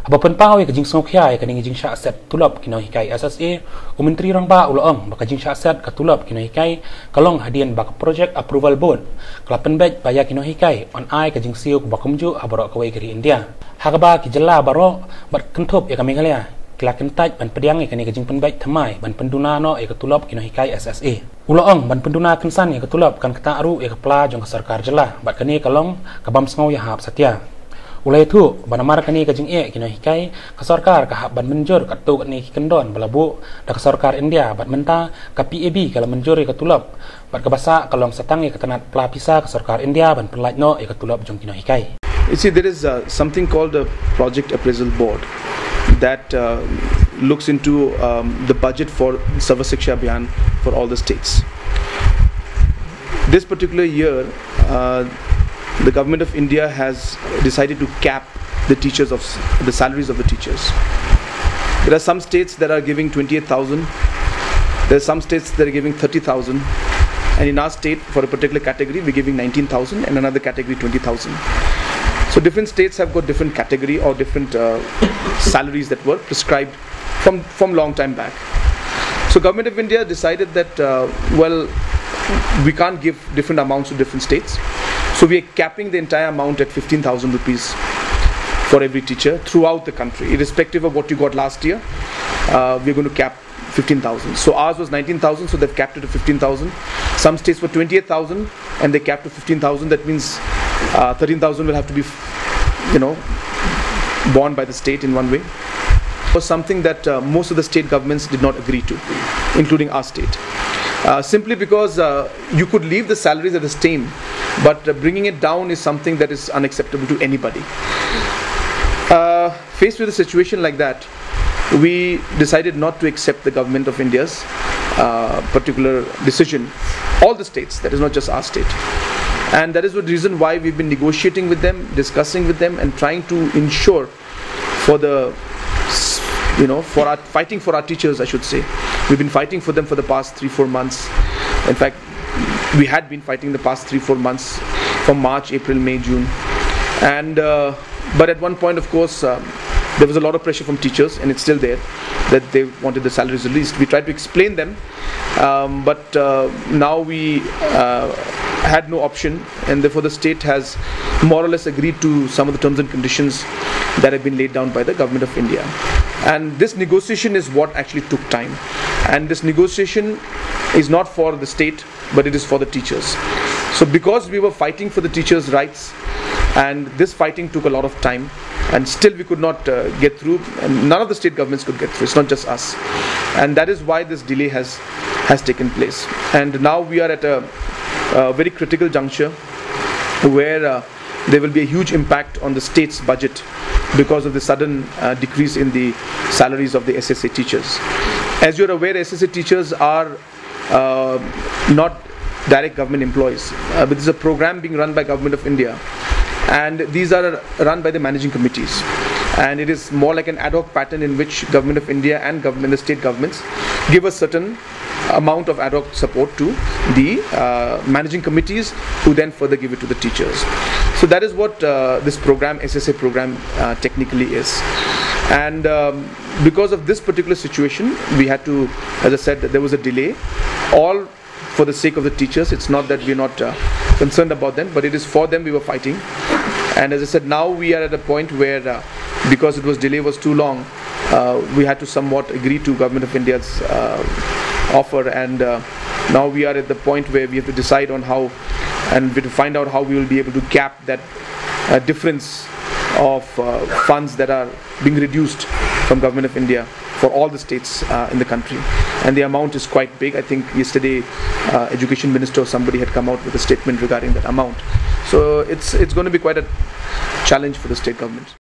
Bapan pau ke jing Sorkar ke jing syak set tulop nonghikai SSA Menteri Rang Ba ulang baka jing syak set ke tulop nonghikai kalong hadian baka project approval board kelapen bej baya nonghikai on ai ke jing siu baka mju abarok kawai keri India hagaba ki jela barok bat kentup ya kami kalian kelaken taj ban pediang ke jing penbej thamai ban penduna no ke tulop nonghikai SSA ulang ban penduna kensan ke tulop kan keta aru ke pla jong ke Sorkar jela bat kani kalong kabam sengau ya hap satya ulai tu banamar kani ke jing nonghikai ke Sorkar ka ban menjur ka tu ni kendon balabu da ke Sorkar India bat menta ka PAB kala menjur ke tulop bat ke basa kalong satang ke tanat pelapisa ke Sorkar India ban penlaj no ke tulop jong nonghikai. You see, there is something called a project appraisal board that looks into the budget for Sarva Shiksha Abhiyan for all the states. This particular year, the government of India has decided to cap the teachers of the salaries of the teachers. There are some states that are giving 28,000. There are some states that are giving 30,000. And in our state, for a particular category, we're giving 19,000 and another category 20,000. So different states have got different category or different salaries that were prescribed from long time back. So government of India decided that well, we can't give different amounts to different states. So we are capping the entire amount at 15,000 rupees for every teacher throughout the country, irrespective of what you got last year. We're going to cap 15,000. So ours was 19,000, so they've capped it to 15,000. Some states were 28,000 and they capped to 15,000. That means 13,000 will have to be, borne by the state in one way. It was something that most of the state governments did not agree to, including our state. Simply because you could leave the salaries at the same, but bringing it down is something that is unacceptable to anybody. Faced with a situation like that, we decided not to accept the government of India's particular decision. All the states, that is not just our state. And that is the reason why we've been negotiating with them, discussing with them, and trying to ensure for the, fighting for our teachers, I should say. We've been fighting for them for the past 3-4 months. In fact, we had been fighting the past 3-4 months from March, April, May, June. And but at one point, of course, there was a lot of pressure from teachers, and it's still there, that they wanted the salaries released. We tried to explain them, but now we had no option, and therefore the state has more or less agreed to some of the terms and conditions that have been laid down by the government of India. And this negotiation is what actually took time. And this negotiation is not for the state, but it is for the teachers. So because we were fighting for the teachers' rights, and this fighting took a lot of time, and still we could not get through, and none of the state governments could get through. It's not just us. And that is why this delay has taken place. And now we are at a very critical juncture where there will be a huge impact on the state's budget because of the sudden decrease in the salaries of the SSA teachers. As you're aware, SSA teachers are not direct government employees, but this is a program being run by Government of India, and these are run by the managing committees, and it is more like an ad hoc pattern in which Government of India and the state governments give a certain amount of ad hoc support to the managing committees, who then further give it to the teachers. So that is what this program, SSA program, technically is. And because of this particular situation, we had to, as I said, there was a delay, all for the sake of the teachers. It's not that we're not concerned about them, but it is for them we were fighting. And as I said, now we are at a point where because delay was too long, we had to somewhat agree to Government of India's offer, and now we are at the point where we have to decide on how, and we have to find out how we will be able to cap that difference of funds that are being reduced from Government of India for all the states in the country. And the amount is quite big. I think yesterday Education Minister or somebody had come out with a statement regarding that amount. So it's going to be quite a challenge for the state government.